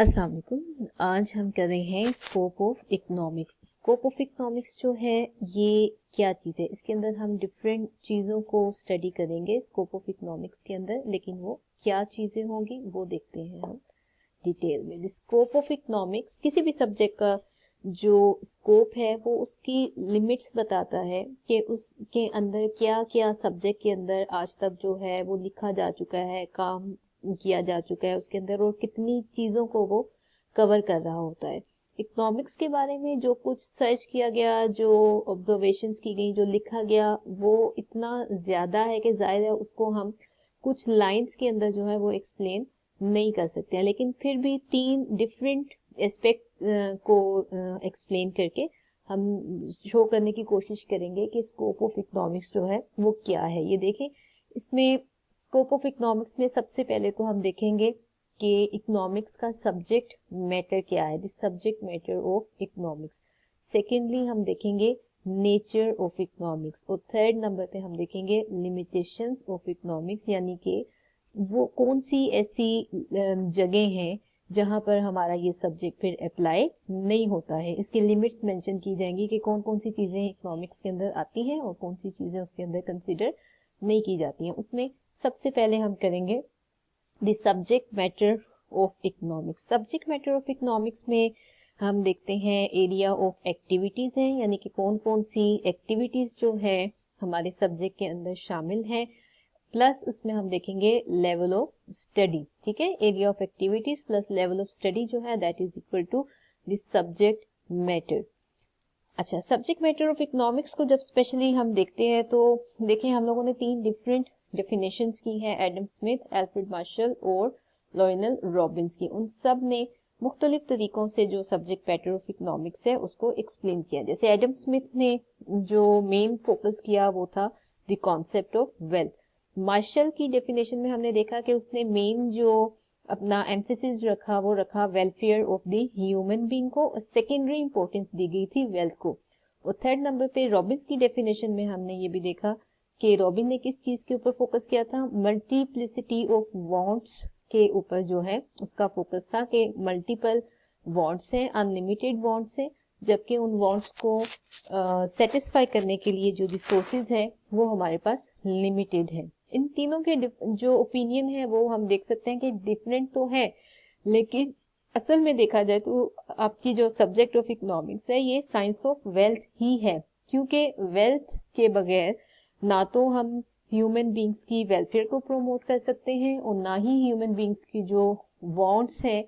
अस्सलाम वालेकुम। आज हम कर रहे हैं scope of economics. Scope of economics जो है ये क्या चीज़ है, इसके अंदर हम डिफरेंट चीज़ों को स्टडी करेंगे स्कोप ऑफ इकोनॉमिक्स के अंदर, लेकिन वो क्या चीज़ें होंगी वो देखते हैं हम डिटेल में। स्कोप ऑफ इकोनॉमिक्स किसी भी सब्जेक्ट का जो स्कोप है वो उसकी लिमिट्स बताता है कि उसके अंदर क्या क्या सब्जेक्ट के अंदर आज तक जो है वो लिखा जा चुका है, काम किया जा चुका है उसके अंदर, और कितनी चीज़ों को वो कवर कर रहा होता है। इकोनॉमिक्स के बारे में जो कुछ सर्च किया गया, जो ऑब्जर्वेशंस की गई, जो लिखा गया, वो इतना ज़्यादा है कि जाहिर है उसको हम कुछ लाइंस के अंदर जो है वो एक्सप्लेन नहीं कर सकते हैं, लेकिन फिर भी 3 डिफरेंट एस्पेक्ट को एक्सप्लेन करके हम शो करने की कोशिश करेंगे कि स्कोप ऑफ इकोनॉमिक्स जो है वो क्या है। ये देखें, इसमें स्कोप ऑफ इकोनॉमिक्स में सबसे पहले तो हम देखेंगे कि इकोनॉमिक्स का सब्जेक्ट मैटर क्या है, the subject matter of economics. Secondly हम देखेंगे नेचर ऑफ इकोनॉमिक्स, और थर्ड नंबर पे हम देखेंगे लिमिटेशंस ऑफ इकोनॉमिक्स, यानी कि वो कौन सी ऐसी जगह हैं जहां पर हमारा ये सब्जेक्ट फिर अप्लाई नहीं होता है। इसके लिमिट्स मेंशन की जाएंगी कि कौन कौन सी चीजें इकोनॉमिक्स के अंदर आती हैं और कौन सी चीजें उसके अंदर कंसिडर नहीं की जाती हैं। उसमें सबसे पहले हम करेंगे the subject matter of economics. Subject matter of economics में हम देखते हैं एरिया ऑफ एक्टिविटीज हैं, यानी कि कौन कौन सी एक्टिविटीज जो है हमारे सब्जेक्ट के अंदर शामिल हैं, प्लस उसमें हम देखेंगे लेवल ऑफ स्टडी। ठीक है, area of activities plus level of study जो है that is equal to the subject matter. अच्छा, सब्जेक्ट मैटर ऑफ इकोनॉमिक्स को जब स्पेशली हम देखते हैं तो देखें, हम लोगों ने 3 डिफरेंट डेफिनेशंस की हैं, एडम स्मिथ, एल्फ्रेड मार्शल और लॉयनल रॉबिन्स की। उन सब ने मुख्तलिफ तरीकों से जो सब्जेक्ट मैटर ऑफ इकोनॉमिक्स है उसको एक्सप्लेन किया। जैसे एडम स्मिथ ने जो मेन फोकस किया वो था the concept of wealth. Marshall की डेफिनेशन में हमने देखा कि उसने मेन जो अपना एम्फेसिस रखा वो रखा welfare of the human being को, और सेकेंडरी इंपॉर्टेंस दी गई थी वेल्थ को। और थर्ड नंबर पे रॉबिन्स की डेफिनेशन में हमने ये भी देखा कि रॉबिन ने किस चीज के ऊपर फोकस किया था, मल्टीप्लिसिटी ऑफ वांट्स के ऊपर जो है उसका फोकस था कि मल्टीपल वांट्स हैं, अनलिमिटेड वांट्स हैं, जबकि उन वांट्स को सेटिस्फाई करने के लिए जो रिसोर्सेज है वो हमारे पास लिमिटेड है। इन तीनों के जो ओपिनियन है वो हम देख सकते हैं कि डिफरेंट तो है, लेकिन असल में देखा जाए तो आपकी जो सब्जेक्ट ऑफ इकोनॉमिक्स है ये साइंस ऑफ वेल्थ ही है, क्योंकि वेल्थ के बगैर ना तो हम ह्यूमन बींग्स की वेलफेयर को प्रमोट कर सकते हैं और ना ही ह्यूमन बींग्स की जो वांट्स है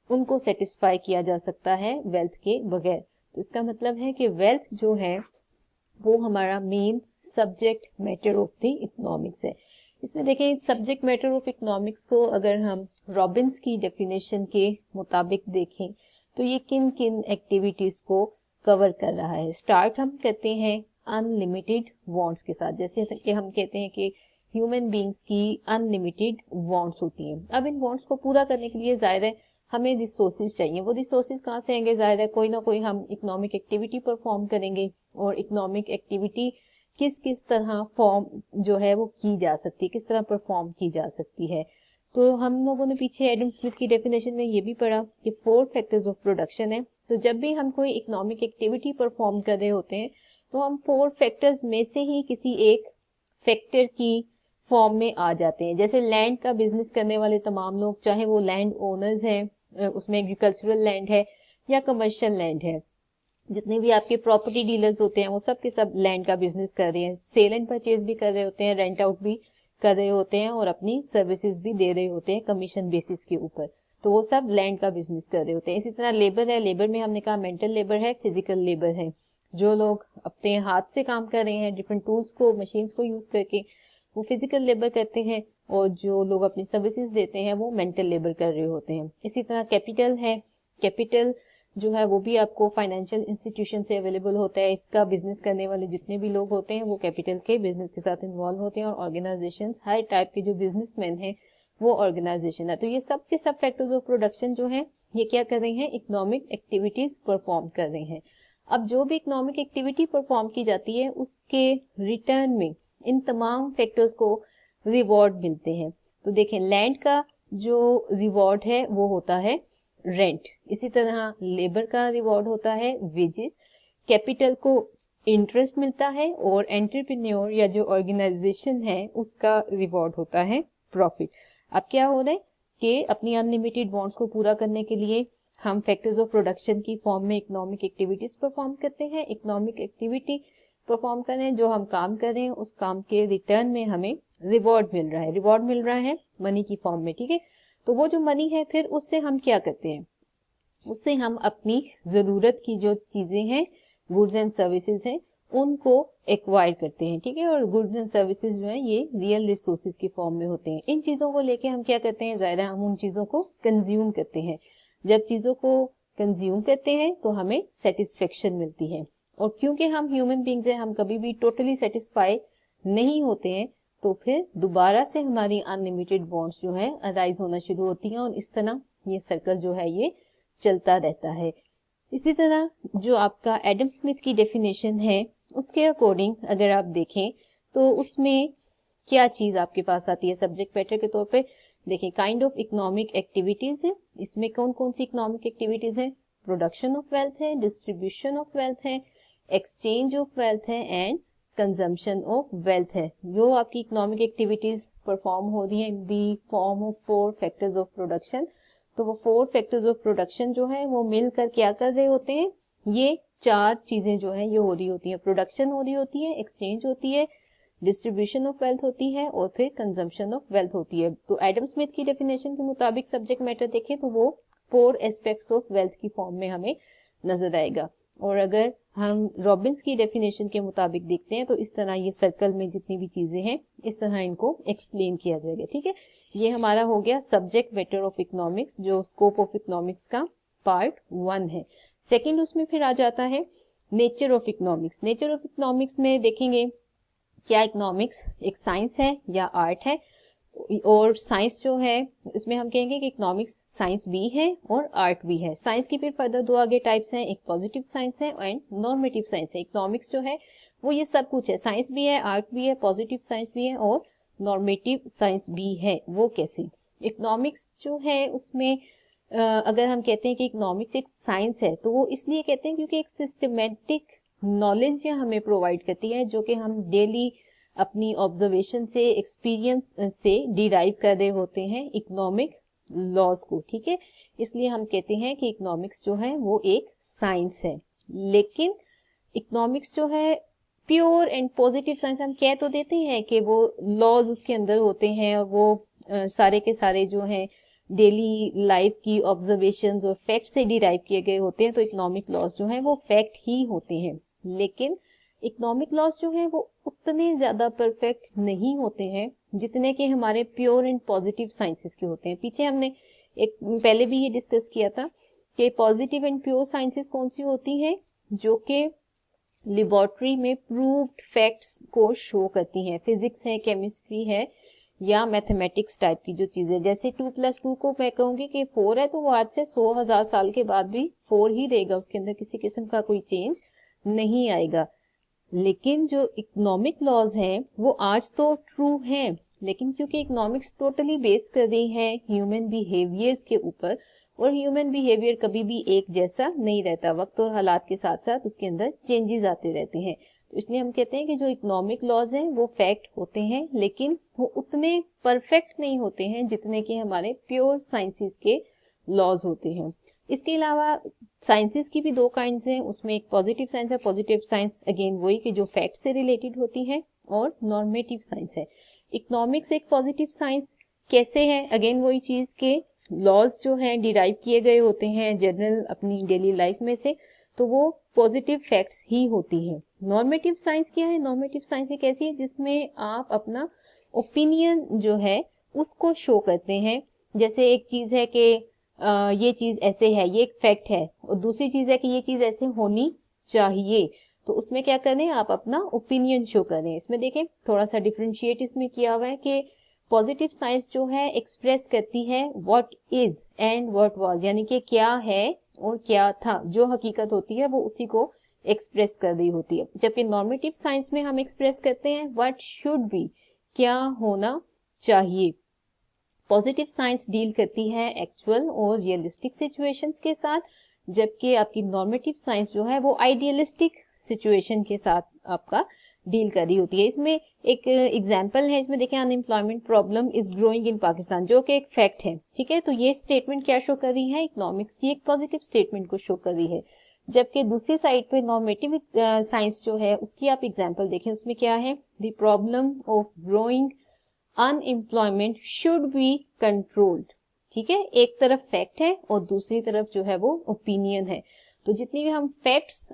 उनको सेटिस्फाई किया जा सकता है वेल्थ के बगैर। तो इसका मतलब है कि वेल्थ जो है वो हमारा main subject matter of the economics है। इसमें देखें, सब्जेक्ट मैटर ऑफ इकोनॉमिक्स को अगर हम रॉबिन्स की डेफिनेशन के मुताबिक देखें तो ये किन किन एक्टिविटीज को कवर कर रहा है। स्टार्ट हम कहते हैं अनलिमिटेड वांट्स के साथ, जैसे कि हम कहते हैं कि ह्यूमन बींग्स की अनलिमिटेड वांट्स होती हैं। अब इन वांट्स को पूरा करने के लिए जाहिर है हमें रिसोर्सेज चाहिए। वो रिसोर्सेज कहाँ से आएंगे, जाहिर है कोई ना कोई हम इकोनॉमिक एक्टिविटी परफॉर्म करेंगे, और इकोनॉमिक एक्टिविटी किस किस तरह फॉर्म जो है वो की जा सकती है, किस तरह परफॉर्म की जा सकती है। तो हम लोगों ने पीछे एडम स्मिथ की डेफिनेशन में ये भी पढ़ा कि 4 फैक्टर्स ऑफ प्रोडक्शन है। तो जब भी हम कोई इकोनॉमिक एक्टिविटी परफॉर्म कर रहे होते हैं तो हम 4 फैक्टर्स में से ही किसी एक फैक्टर की फॉर्म में आ जाते हैं। जैसे लैंड का बिजनेस करने वाले तमाम लोग, चाहे वो लैंड ओनर्स हैं, उसमें एग्रीकल्चरल लैंड है या कमर्शियल लैंड है, जितने भी आपके प्रॉपर्टी डीलर्स होते हैं वो सब के सब लैंड का बिजनेस कर रहे हैं, सेल एंड परचेज भी कर रहे होते हैं, रेंट आउट भी कर रहे होते हैं और अपनी सर्विसेज भी दे रहे होते हैं कमीशन बेसिस के ऊपर। तो वो सब लैंड का बिजनेस कर रहे होते हैं। इसी तरह लेबर है, लेबर में हमने कहा मेंटल लेबर है, फिजिकल लेबर है, जो लोग अपने हाथ से काम कर रहे हैं डिफरेंट टूल्स को, मशीन्स को यूज करके, वो फिजिकल लेबर करते हैं, और जो लोग अपनी सर्विसेज देते हैं वो मेंटल लेबर कर रहे होते हैं। इसी तरह कैपिटल है, कैपिटल जो है वो भी आपको फाइनेंशियल इंस्टीट्यूशन से अवेलेबल होता है। इसका बिजनेस करने वाले जितने भी लोग होते हैं वो कैपिटल के बिजनेस के साथ इन्वॉल्व होते हैं, और ऑर्गेनाइजेशंस, हर टाइप के जो बिजनेसमैन हैं वो ऑर्गेनाइजेशन है। तो ये सब के सब फैक्टर्स ऑफ प्रोडक्शन जो है ये क्या कर रहे हैं, इकोनॉमिक एक्टिविटीज परफॉर्म कर रहे हैं। अब जो भी इकोनॉमिक एक्टिविटी परफॉर्म की जाती है उसके रिटर्न में इन तमाम फैक्टर्स को रिवॉर्ड मिलते हैं। तो देखें, लैंड का जो रिवॉर्ड है वो होता है रेंट। इसी तरह लेबर का रिवॉर्ड होता है वेजेस, कैपिटल को इंटरेस्ट मिलता है और एंटरप्रेन्योर या जो ऑर्गेनाइजेशन है उसका रिवॉर्ड होता है प्रॉफिट। अब क्या हो रहा है कि अपनी अनलिमिटेड वांट्स को पूरा करने के लिए हम फैक्टर्स ऑफ प्रोडक्शन की फॉर्म में इकोनॉमिक एक्टिविटीज परफॉर्म करते हैं। इकोनॉमिक एक्टिविटी परफॉर्म कर रहे हैं, जो हम काम कर रहे हैं उस काम के रिटर्न में हमें रिवॉर्ड मिल रहा है। रिवॉर्ड मिल रहा है मनी की फॉर्म में, ठीक है। तो वो जो मनी है फिर उससे हम क्या करते हैं, उससे हम अपनी जरूरत की जो चीजें हैं, गुड्स एंड सर्विसेज हैं, उनको एक्वायर करते हैं, ठीक है। और गुड्स एंड सर्विसेज जो है ये रियल रिसोर्सेज की फॉर्म में होते हैं। इन चीजों को लेके हम क्या करते हैं, ज़ाहिर है हम उन चीजों को कंज्यूम करते हैं। जब चीजों को कंज्यूम करते हैं तो हमें सेटिस्फेक्शन मिलती है। और क्योंकि हम ह्यूमन बींग्स हैं, हम कभी भी टोटली सेटिस्फाई नहीं होते हैं, तो फिर दोबारा से हमारी अनलिमिटेड वांट्स जो है अराइज होना शुरू होती हैं और इस तरह ये सर्कल जो है ये चलता रहता है। इसी तरह जो आपका एडम स्मिथ की डेफिनेशन है उसके अकॉर्डिंग अगर आप देखें तो उसमें क्या चीज आपके पास आती है सब्जेक्ट मैटर के तौर पे। देखिए, काइंड ऑफ इकोनॉमिक एक्टिविटीज है। इसमें कौन कौन सी इकोनॉमिक एक्टिविटीज है, प्रोडक्शन ऑफ वेल्थ है, डिस्ट्रीब्यूशन ऑफ वेल्थ है, एक्सचेंज ऑफ वेल्थ है एंड कंजम्पशन ऑफ वेल्थ है। जो आपकी इकोनॉमिक एक्टिविटीज परफॉर्म हो रही है in the form of 4 factors of production. तो वो 4 फैक्टर्स ऑफ प्रोडक्शन जो है वो मिलकर क्या कर रहे होते हैं, ये 4 चीजें जो है ये हो रही होती है। प्रोडक्शन हो रही होती है, एक्सचेंज होती है, डिस्ट्रीब्यूशन ऑफ वेल्थ होती है और फिर कंजम्पशन ऑफ वेल्थ होती है। तो एडम स्मिथ की डेफिनेशन के मुताबिक सब्जेक्ट मैटर देखें तो वो 4 एस्पेक्ट्स ऑफ वेल्थ की फॉर्म में हमें नजर आएगा। और अगर हम रॉबिन्स की डेफिनेशन के मुताबिक देखते हैं तो इस तरह ये सर्कल में जितनी भी चीजें हैं इस तरह इनको एक्सप्लेन किया जाएगा, ठीक है। ये हमारा हो गया सब्जेक्ट मैटर ऑफ इकोनॉमिक्स, जो स्कोप ऑफ इकोनॉमिक्स का पार्ट 1 है। सेकंड उसमें फिर आ जाता है nature of economics. Nature of economics में देखेंगे क्या इकोनॉमिक्स एक साइंस है या आर्ट है। और साइंस जो है इसमें हम कहेंगे कि इकोनॉमिक्स साइंस भी है और आर्ट भी है। साइंस की फिर फर्दर 2 आगे टाइप्स हैं, एक पॉजिटिव साइंस है एंड नॉर्मेटिव साइंस है। इकोनॉमिक्स जो है वो ये सब कुछ है, साइंस भी है, आर्ट भी है, पॉजिटिव साइंस भी है और नॉर्मेटिव साइंस भी है। वो कैसे, इकोनॉमिक्स जो है उसमें अगर हम कहते हैं कि इकोनॉमिक्स एक साइंस है तो वो इसलिए कहते हैं क्योंकि एक सिस्टमेटिक नॉलेज हमें प्रोवाइड करती है जो कि हम डेली अपनी ऑब्जर्वेशन से, एक्सपीरियंस से डिराइव कर रहे होते हैं इकोनॉमिक लॉज को, ठीक है। इसलिए हम कहते हैं कि इकोनॉमिक्स जो है वो एक साइंस है। लेकिन इकोनॉमिक्स जो है प्योर एंड पॉजिटिव साइंस, हम कह तो देते हैं कि वो लॉज उसके अंदर होते हैं और वो सारे के सारे जो हैं डेली लाइफ की ऑब्जर्वेशंस और फैक्ट से डिराइव किए गए होते हैं, तो इकोनॉमिक लॉज जो है वो फैक्ट ही होते हैं। लेकिन इकोनॉमिक लॉज जो है वो उतने ज्यादा परफेक्ट नहीं होते हैं जितने कि हमारे प्योर एंड पॉजिटिव साइंसेस के होते हैं। पीछे हमने एक पहले भी ये डिस्कस किया था कि पॉजिटिव एंड प्योर साइंसेस कौन सी होती हैं, जो कि लेबोरेटरी में प्रूव्ड फैक्ट्स को शो करती हैं। फिजिक्स है, केमिस्ट्री है या मैथमेटिक्स टाइप की जो चीजें, जैसे 2+2 को मैं कहूंगी कि 4 है तो वो आज से 100,000 साल के बाद भी 4 ही रहेगा, उसके अंदर किसी किस्म का कोई चेंज नहीं आएगा। लेकिन जो इकोनॉमिक लॉज हैं वो आज तो ट्रू हैं, लेकिन क्योंकि इकोनॉमिक्स टोटली बेस कर रही है ह्यूमन बिहेवियर्स के ऊपर, और ह्यूमन बिहेवियर कभी भी एक जैसा नहीं रहता, वक्त और हालात के साथ साथ उसके अंदर चेंजेस आते रहते हैं। तो इसलिए हम कहते हैं कि जो इकोनॉमिक लॉज हैं वो फैक्ट होते हैं, लेकिन वो उतने परफेक्ट नहीं होते हैं जितने कि हमारे प्योर साइंसेस के लॉज होते हैं। इसके अलावा साइंसेस की भी 2 काइंड्स हैं, उसमें एक पॉजिटिव साइंस है। पॉजिटिव साइंस अगेन वही कि जो फैक्ट से रिलेटेड होती है, और नॉर्मेटिव साइंस है। इकोनॉमिक्स एक पॉजिटिव साइंस कैसे है, अगेन वही चीज के लॉज जो हैं डिराइव किए गए होते हैं जनरल अपनी डेली लाइफ में से, तो वो पॉजिटिव फैक्ट्स ही होती हैं। नॉर्मेटिव साइंस क्या है, नॉर्मेटिव साइंस एक ऐसी है जिसमें आप अपना ओपिनियन जो है उसको शो करते हैं। जैसे एक चीज है कि ये चीज ऐसे है, ये एक फैक्ट है, और दूसरी चीज है कि ये चीज ऐसे होनी चाहिए, तो उसमें क्या करें, आप अपना ओपिनियन शो करें। इसमें देखें थोड़ा सा डिफरेंशिएट इसमें किया हुआ है कि पॉजिटिव साइंस जो है एक्सप्रेस करती है what is and what was, यानी कि क्या है और क्या था, जो हकीकत होती है वो उसी को एक्सप्रेस कर रही होती है। जबकि नॉर्मेटिव साइंस में हम एक्सप्रेस करते हैं व्हाट शुड बी, क्या होना चाहिए। पॉजिटिव साइंस डील करती है एक्चुअल और रियलिस्टिक सिचुएशंस के साथ, जबकि आपकी नॉर्मेटिव साइंस जो है वो आइडियलिस्टिक सिचुएशन के साथ आपका डील कर रही होती है। इसमें एक एग्जांपल है, इसमें देखिए unemployment problem is growing in Pakistan, जो कि एक फैक्ट है, ठीक है। तो ये स्टेटमेंट क्या शो कर रही है, इकोनॉमिक्स की एक पॉजिटिव स्टेटमेंट को शो कर रही है। जबकि दूसरी साइड पे नॉर्मेटिव साइंस जो है उसकी आप एग्जांपल देखें, उसमें क्या है, the problem of growing unemployment should be controlled, ठीक है। एक तरफ फैक्ट है और दूसरी तरफ जो है वो ओपिनियन है। तो जितनी भी हम फैक्ट्स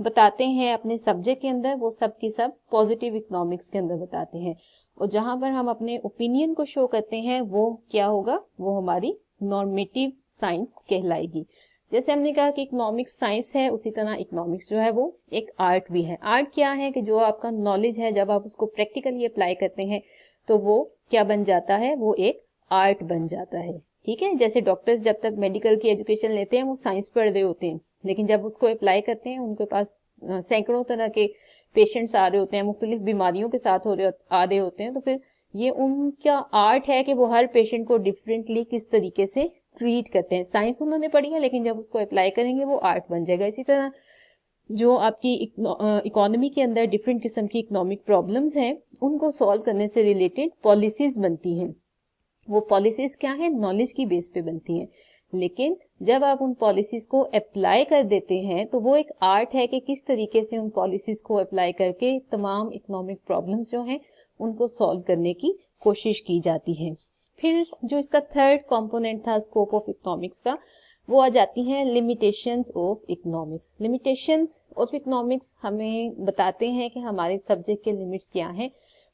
बताते हैं अपने सब्जेक्ट के अंदर, वो सब की सब पॉजिटिव इकोनॉमिक्स के अंदर बताते हैं, और जहां पर हम अपने ओपिनियन को शो करते हैं वो क्या होगा, वो हमारी नॉर्मेटिव साइंस कहलाएगी। जैसे हमने कहा कि इकोनॉमिक्स साइंस है, उसी तरह इकोनॉमिक्स जो है वो एक आर्ट भी है। आर्ट क्या है कि जो आपका नॉलेज है जब आप उसको प्रैक्टिकली अप्लाई करते हैं तो वो क्या बन जाता है, वो एक आर्ट बन जाता है, ठीक है। जैसे डॉक्टर्स जब तक मेडिकल की एजुकेशन लेते हैं वो साइंस पढ़ रहे होते हैं, लेकिन जब उसको अप्लाई करते हैं उनके पास सैकड़ों तरह के पेशेंट्स आ रहे होते हैं, मुख्तलिफ बीमारियों के साथ आ रहे होते हैं, तो फिर ये उनका आर्ट है कि वो हर पेशेंट को डिफरेंटली किस तरीके से ट्रीट करते हैं। साइंस उन्होंने पढ़ी है, लेकिन जब उसको अप्लाई करेंगे वो आर्ट बन जाएगा। इसी तरह जो आपकी इकोनॉमी के अंदर डिफरेंट किस्म की इकोनॉमिक प्रॉब्लम्स हैं, उनको सॉल्व करने से रिलेटेड पॉलिसीज बनती हैं। वो पॉलिसीज क्या है, नॉलेज की बेस पे बनती हैं, लेकिन जब आप उन पॉलिसीज को अप्लाई कर देते हैं तो वो एक आर्ट है कि किस तरीके से उन पॉलिसीज को अप्लाई करके तमाम इकोनॉमिक प्रॉब्लम्स जो हैं उनको सॉल्व करने की कोशिश की जाती है। फिर जो इसका थर्ड कंपोनेंट था स्कोप ऑफ इकोनॉमिक्स का, वो आ जाती हैं limitations of economics. Limitations of economics हमें बताते हैं कि हमारे सब्जेक्ट के लिमिट्स क्या हैं।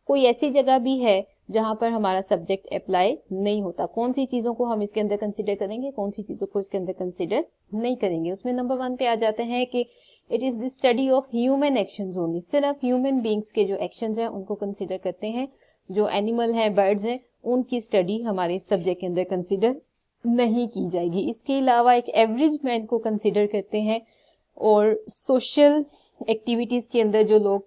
कोई ऐसी जगह भी है जहां पर हमारा सब्जेक्ट अप्लाई नहीं होता, कौन सी चीजों को हम इसके अंदर कंसिडर करेंगे, कौन सी चीजों को इसके अंदर कंसिडर नहीं करेंगे। उसमें नंबर 1 पे आ जाते हैं कि it is the study of human actions only, सिर्फ ह्यूमन बींग्स के जो एक्शंस हैं उनको कंसिडर करते हैं। जो एनिमल है, बर्ड्स हैं, उनकी स्टडी हमारे सब्जेक्ट के अंदर कंसिडर नहीं की जाएगी। इसके अलावा एक एवरेज मैन को कंसिडर करते हैं, और सोशल एक्टिविटीज के अंदर जो लोग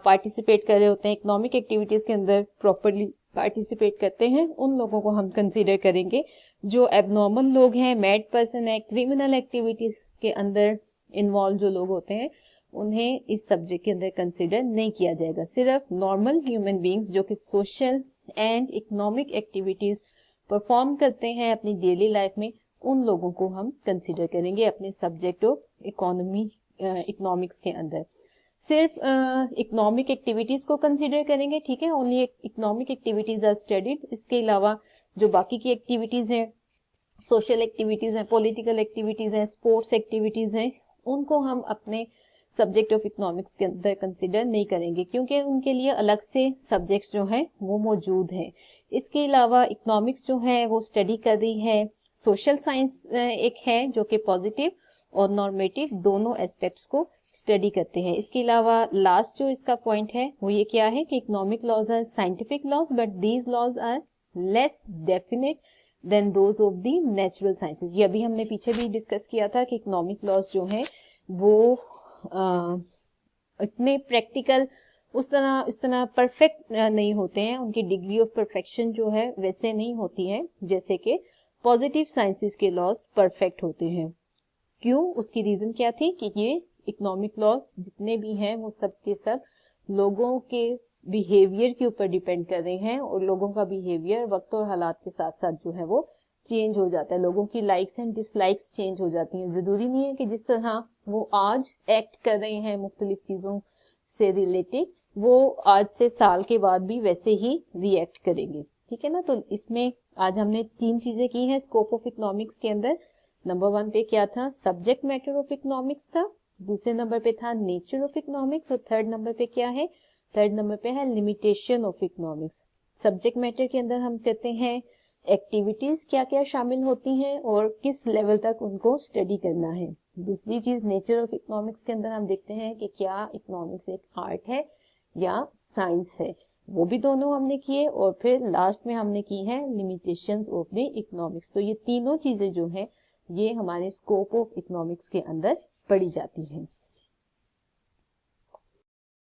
पार्टिसिपेट कर रहे होते हैं, इकोनॉमिक एक्टिविटीज के अंदर प्रॉपरली पार्टिसिपेट करते हैं, उन लोगों को हम कंसिडर करेंगे। जो एबनॉर्मल लोग हैं, मैड पर्सन है, क्रिमिनल एक्टिविटीज के अंदर इन्वॉल्व जो लोग होते हैं, उन्हें इस सब्जेक्ट के अंदर कंसिडर नहीं किया जाएगा। सिर्फ नॉर्मल ह्यूमन बींग्स जो कि social and economic activities perform करते हैं अपनी डेली लाइफ में, उन लोगों को हम कंसिडर करेंगे अपने सब्जेक्ट ऑफ इकोनॉमिक्स के अंदर। सिर्फ इकोनॉमिक एक्टिविटीज को कंसिडर करेंगे, ठीक है, only economic activities are studied. इसके अलावा जो बाकी की एक्टिविटीज हैं, सोशल एक्टिविटीज हैं, पॉलिटिकल एक्टिविटीज हैं, स्पोर्ट्स एक्टिविटीज हैं, उनको हम अपने सब्जेक्ट ऑफ इकोनॉमिक्स के अंदर कंसिडर नहीं करेंगे, क्योंकि उनके लिए अलग से सब्जेक्ट्स जो हैं वो मौजूद हैं। इसके अलावा इकोनॉमिक्स जो है वो स्टडी कर रही है सोशल साइंस, एक है जो कि पॉजिटिव और नॉर्मेटिव दोनों एस्पेक्ट्स को स्टडी करते हैं। इसके अलावा लास्ट जो इसका पॉइंट है वो ये क्या है कि economic laws are scientific laws, but these laws are less definite than those of the natural sciences. ये अभी हमने पीछे भी डिस्कस किया था कि इकोनॉमिक लॉज जो है वो इतने प्रैक्टिकल इस तरह परफेक्ट नहीं होते हैं, उनकी डिग्री ऑफ परफेक्शन जो है वैसे नहीं होती है जैसे कि पॉजिटिव साइंसेस के लॉज परफेक्ट होते हैं। क्यों, उसकी रीजन क्या थी कि ये इकोनॉमिक लॉज जितने भी हैं वो सब के सब लोगों के बिहेवियर के ऊपर डिपेंड कर रहे हैं, और लोगों का बिहेवियर वक्त और हालात के साथ साथ जो है वो चेंज हो जाता है। लोगों की लाइक्स एंड डिसलाइक्स चेंज हो जाती हैं। जरूरी नहीं है कि जिस तरह वो आज एक्ट कर रहे हैं मुख्तलिफ चीजों से रिलेटेड, वो आज से साल के बाद भी वैसे ही रिएक्ट करेंगे, ठीक है ना। तो इसमें आज हमने 3 चीजें की हैं स्कोप ऑफ इकोनॉमिक्स के अंदर। नंबर 1 पे क्या था, सब्जेक्ट मैटर ऑफ इकोनॉमिक्स था। दूसरे नंबर पे था नेचर ऑफ इकोनॉमिक्स, और थर्ड नंबर पे क्या है, थर्ड नंबर पे है limitation of economics. Subject matter के अंदर हम कहते हैं एक्टिविटीज क्या क्या शामिल होती हैं और किस लेवल तक उनको स्टडी करना है। दूसरी चीज नेचर ऑफ इकोनॉमिक्स के अंदर हम देखते हैं कि क्या इकोनॉमिक्स एक आर्ट है या साइंस है, वो भी दोनों हमने किए। और फिर लास्ट में हमने की है लिमिटेशंस ऑफ द इकोनॉमिक्स। तो ये तीनों चीजें जो हैं ये हमारे स्कोप ऑफ इकोनॉमिक्स के अंदर पढ़ी जाती हैं।